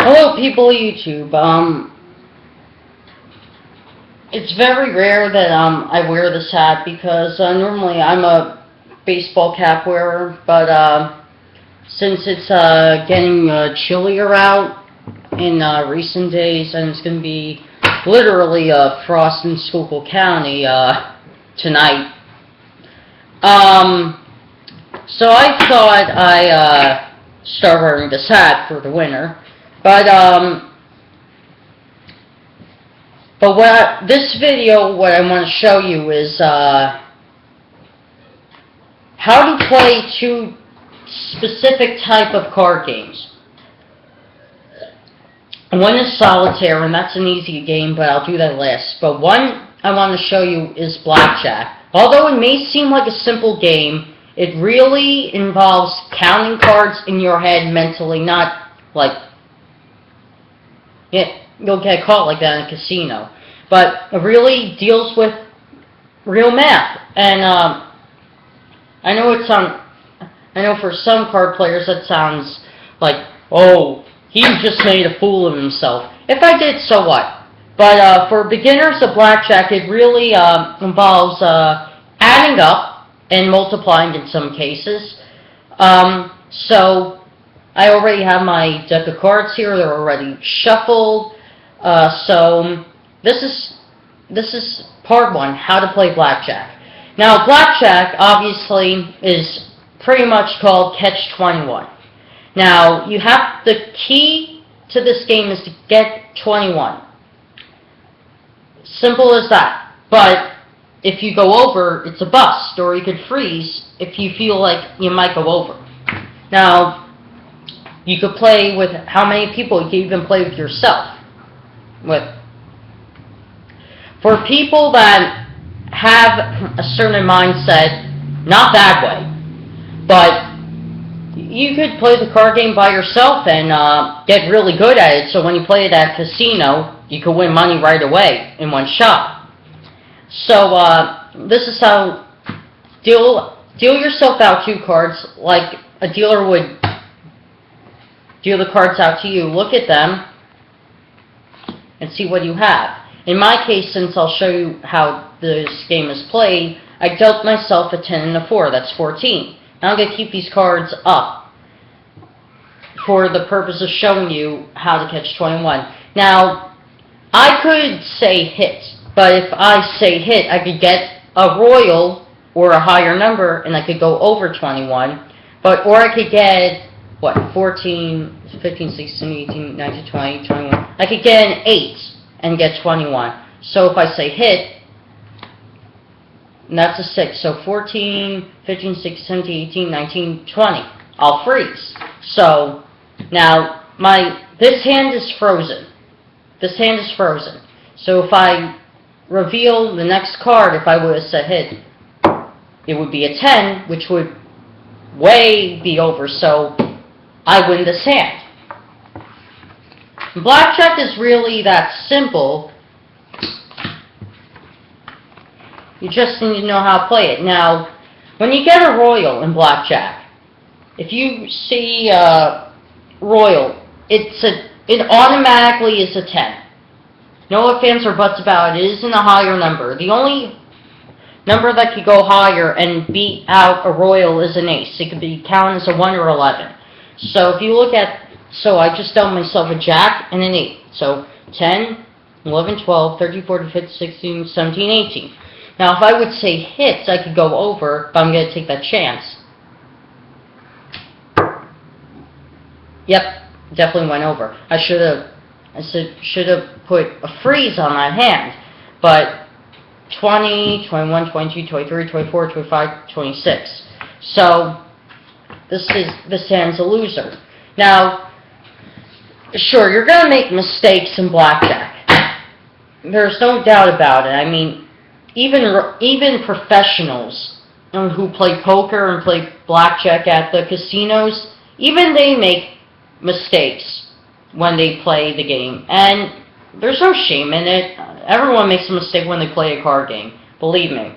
Hello, people of YouTube. It's very rare that I wear this hat because normally I'm a baseball cap wearer, but since it's getting chillier out in recent days, and it's going to be literally frost in Schuylkill County tonight, so I thought I start wearing this hat for the winter. But this video, what I want to show you is how to play two specific type of card games. One is Solitaire, and that's an easy game, but I'll do that last. But one I want to show you is Black Jack. Although it may seem like a simple game, it really involves counting cards in your head mentally, not like you'll get caught like that in a casino. But it really deals with real math. And I know for some card players that sounds like, oh, he just made a fool of himself. If I did, so what? But for beginners of blackjack, it really involves adding up and multiplying in some cases. So I already have my deck of cards here. They're already shuffled. So this is part one, how to play blackjack. Now, blackjack obviously is pretty much called catch-21. Now, the key to this game is to get 21. Simple as that. But if you go over, it's a bust, or you could freeze if you feel like you might go over. Now, you could play with how many people. You can even play with yourself. For people that have a certain mindset, not that way, but you could play the card game by yourself and get really good at it, so when you play it at a casino, you could win money right away in one shot. So this is how deal yourself out two cards like a dealer would deal the cards out to you. Look at them and see what you have. In my case, since I'll show you how this game is played, I dealt myself a 10 and a 4. That's 14. Now I'm going to keep these cards up for the purpose of showing you how to catch 21. Now, I could say hit, but if I say hit, I could get a royal or a higher number, and I could go over 21. Or I could get, 14, 15, 16, 18, 19, 20, 21. I could get an 8 and get 21. So if I say hit, and that's a 6. So 14, 15, 16, 17, 18, 19, 20. I'll freeze. So now this hand is frozen. This hand is frozen. So if I reveal the next card, if I would have said hit, it would be a 10, which would way be over. So I win this hand. Blackjack is really that simple. You just need to know how to play it. Now, when you get a royal in blackjack, if you see royal, it automatically is a 10. No ifs, ands, or buts about it. It isn't a higher number. The only number that could go higher and beat out a royal is an ace. It could be counted as a 1 or 11. So if you look at, I just dealt myself a jack and an 8. So 10, 11, 12, 13, 14, 15, 16, 17, 18. Now if I would say hits, I could go over, but I'm going to take that chance. Yep, definitely went over. I should have put a freeze on that hand. But 20, 21, 22, 23, 24, 25, 26. So this hand's a loser. Now, sure, you're going to make mistakes in blackjack. There's no doubt about it. I mean, even professionals who play poker and play blackjack at the casinos, even they make mistakes when they play the game. And there's no shame in it. Everyone makes a mistake when they play a card game. Believe me.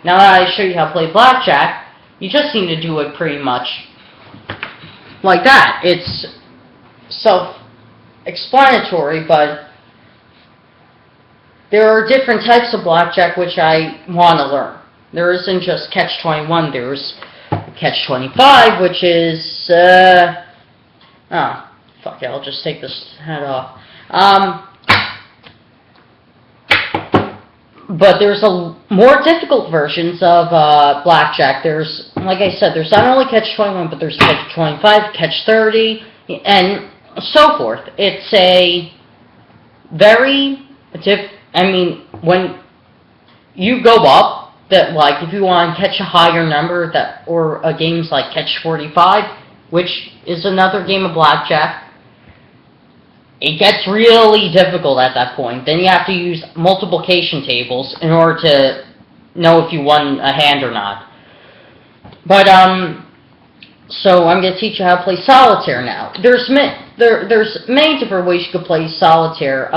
Now that I show you how to play blackjack, you just need to do it pretty much like that. It's self-explanatory, but there are different types of blackjack which I want to learn. There isn't just Catch-21. There's Catch-25, which is, fuck it, I'll just take this hat off. But there's more difficult versions of blackjack. There's, like I said, there's not only Catch-21, but there's Catch-25, Catch-30, and so forth. It's a very when you go up, that like if you want to catch a higher number, or a game's like Catch-45, which is another game of blackjack, it gets really difficult at that point. Then you have to use multiplication tables in order to know if you won a hand or not. But so I'm going to teach you how to play solitaire now. There's many different ways you could play solitaire.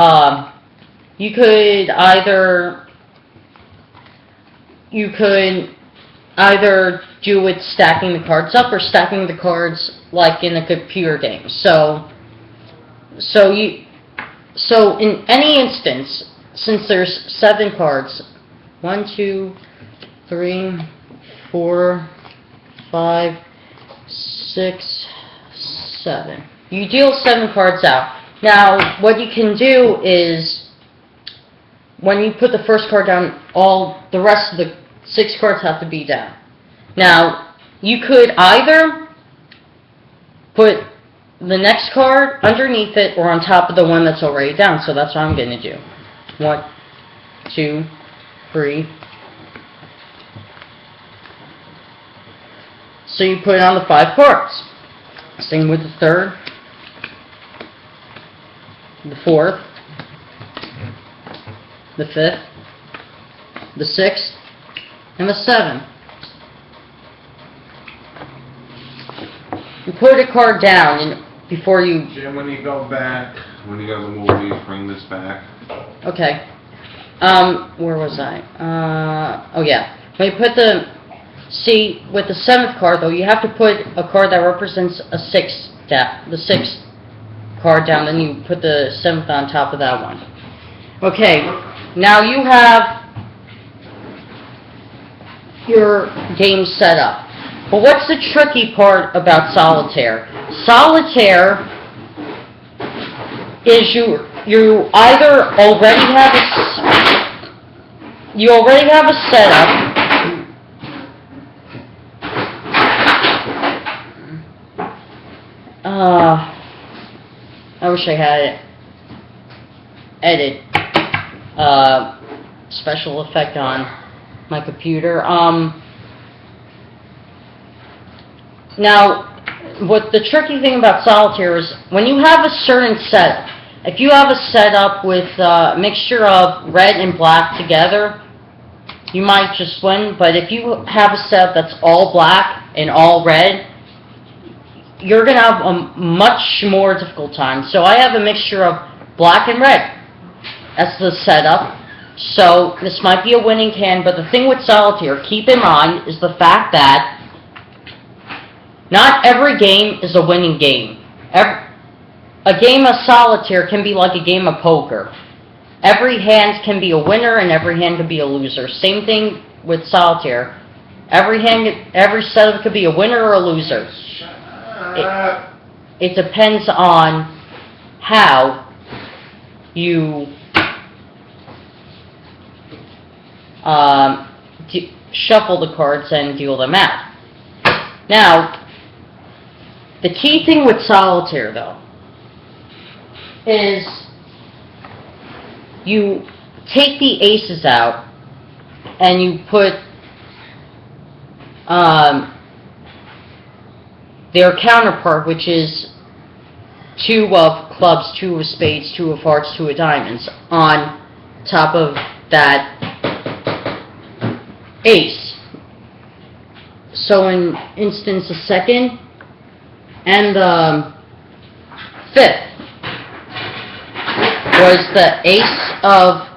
You could either do it stacking the cards up or stacking the cards like in a computer game. So in any instance, since there's 7 cards, 1, 2, 3, 4, 5, 6, 7. You deal 7 cards out. Now, what you can do is, when you put the first card down, all the rest of the 6 cards have to be down. Now, you could either put the next card underneath it or on top of the one that's already down. So that's what I'm going to do. 1, 2, 3. So you put it on the 5 cards. Same with the 3rd, the 4th, the 5th, the 6th, and the 7th. You put a card down before you... Jim, when you go back, when you go to the movie, bring this back. Okay. Where was I? Oh yeah. When you put the... See, with the 7th card, though, you have to put a card that represents a 6th down. The 6th card down, then you put the 7th on top of that one. Okay. Now you have your game set up. But what's the tricky part about solitaire? Solitaire is you either already have a setup. I wish I had edit special effect on my computer. Now, what the tricky thing about solitaire is when you have a certain setup. If you have a setup with a mixture of red and black together, you might just win. But if you have a setup that's all black and all red, you're going to have a much more difficult time. So I have a mixture of black and red. That's the setup. So this might be a winning hand, but the thing with solitaire, keep in mind, is the fact that not every game is a winning game. A game of solitaire can be like a game of poker. Every hand can be a winner and every hand can be a loser. Same thing with solitaire. Every setup could be a winner or a loser. It depends on how you shuffle the cards and deal them out. Now, the key thing with solitaire, though, is you take the aces out and you put their counterpart, which is 2 of clubs, 2 of spades, 2 of hearts, 2 of diamonds, on top of that ace. So in instance, the 2nd and the 5th was the ace of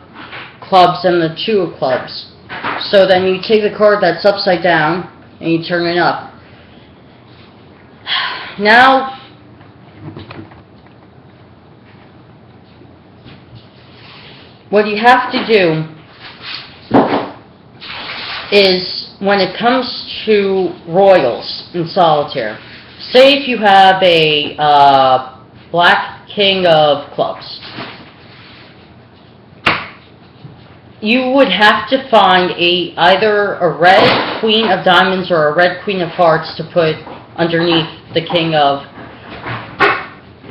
clubs and the 2 of clubs. So then you take the card that's upside down and you turn it up. Now, what you have to do is, when it comes to royals in solitaire, say if you have a Black King of Clubs, you would have to find either a red Queen of Diamonds or a red Queen of Hearts to put underneath the King of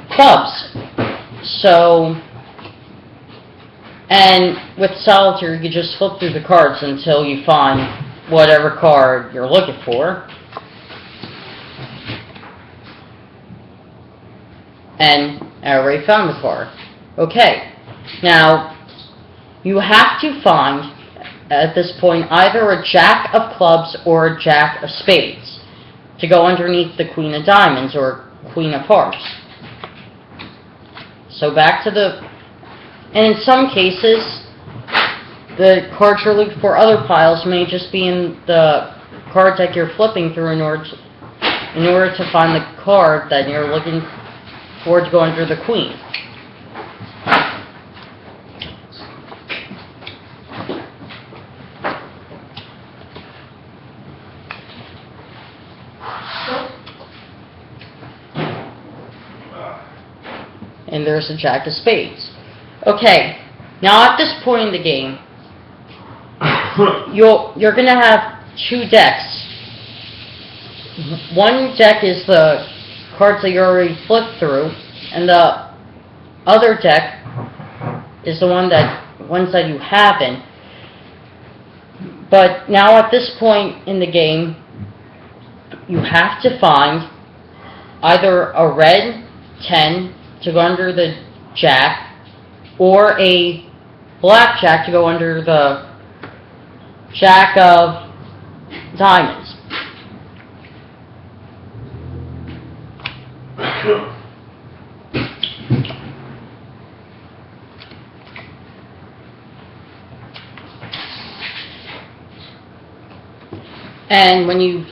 Clubs. So, and with solitaire, you just flip through the cards until you find whatever card you're looking for. And I already found the card. Okay, now you have to find, at this point, either a Jack of Clubs or a Jack of Spades to go underneath the Queen of Diamonds or Queen of Hearts. So back to the... And in some cases, the cards you're looking for, other piles, may just be in the card deck you're flipping through in order to find the card that you're looking for to go under the Queen. And there's a Jack of Spades. Okay, now at this point in the game, you're going to have two decks. One deck is the cards that you already flipped through, and the other deck is the ones that you haven't. But now at this point in the game, you have to find either a red 10 to go under the Jack, or a Black Jack to go under the Jack of Diamonds. And when you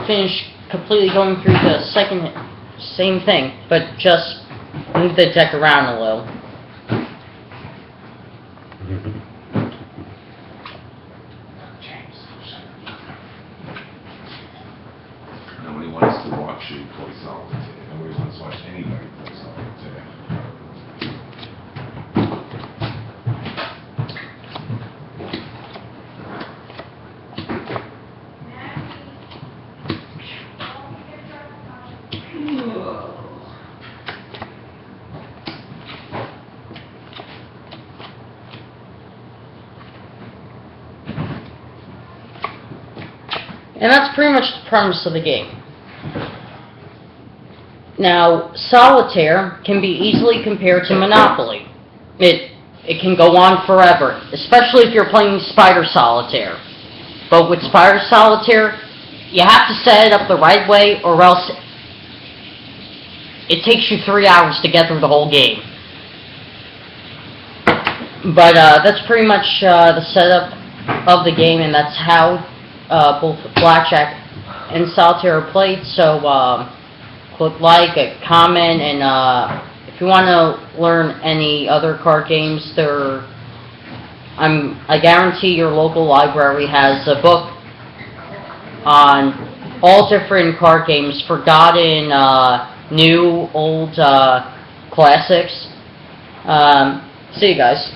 finish completely going through the second, same thing, but just move the deck around a little. Nobody wants to watch you play solitaire. Nobody wants to watch anybody play solitaire. And that's pretty much the premise of the game. Now, solitaire can be easily compared to Monopoly. It can go on forever, especially if you're playing Spider Solitaire. But with Spider Solitaire, you have to set it up the right way, or else it takes you 3 hours to get through the whole game. But that's pretty much the setup of the game, and that's how both Black Jack and Solitaire are played. So click like, comment, and if you want to learn any other card games, I guarantee your local library has a book on all different card games, forgotten, new, old, classics. See you guys.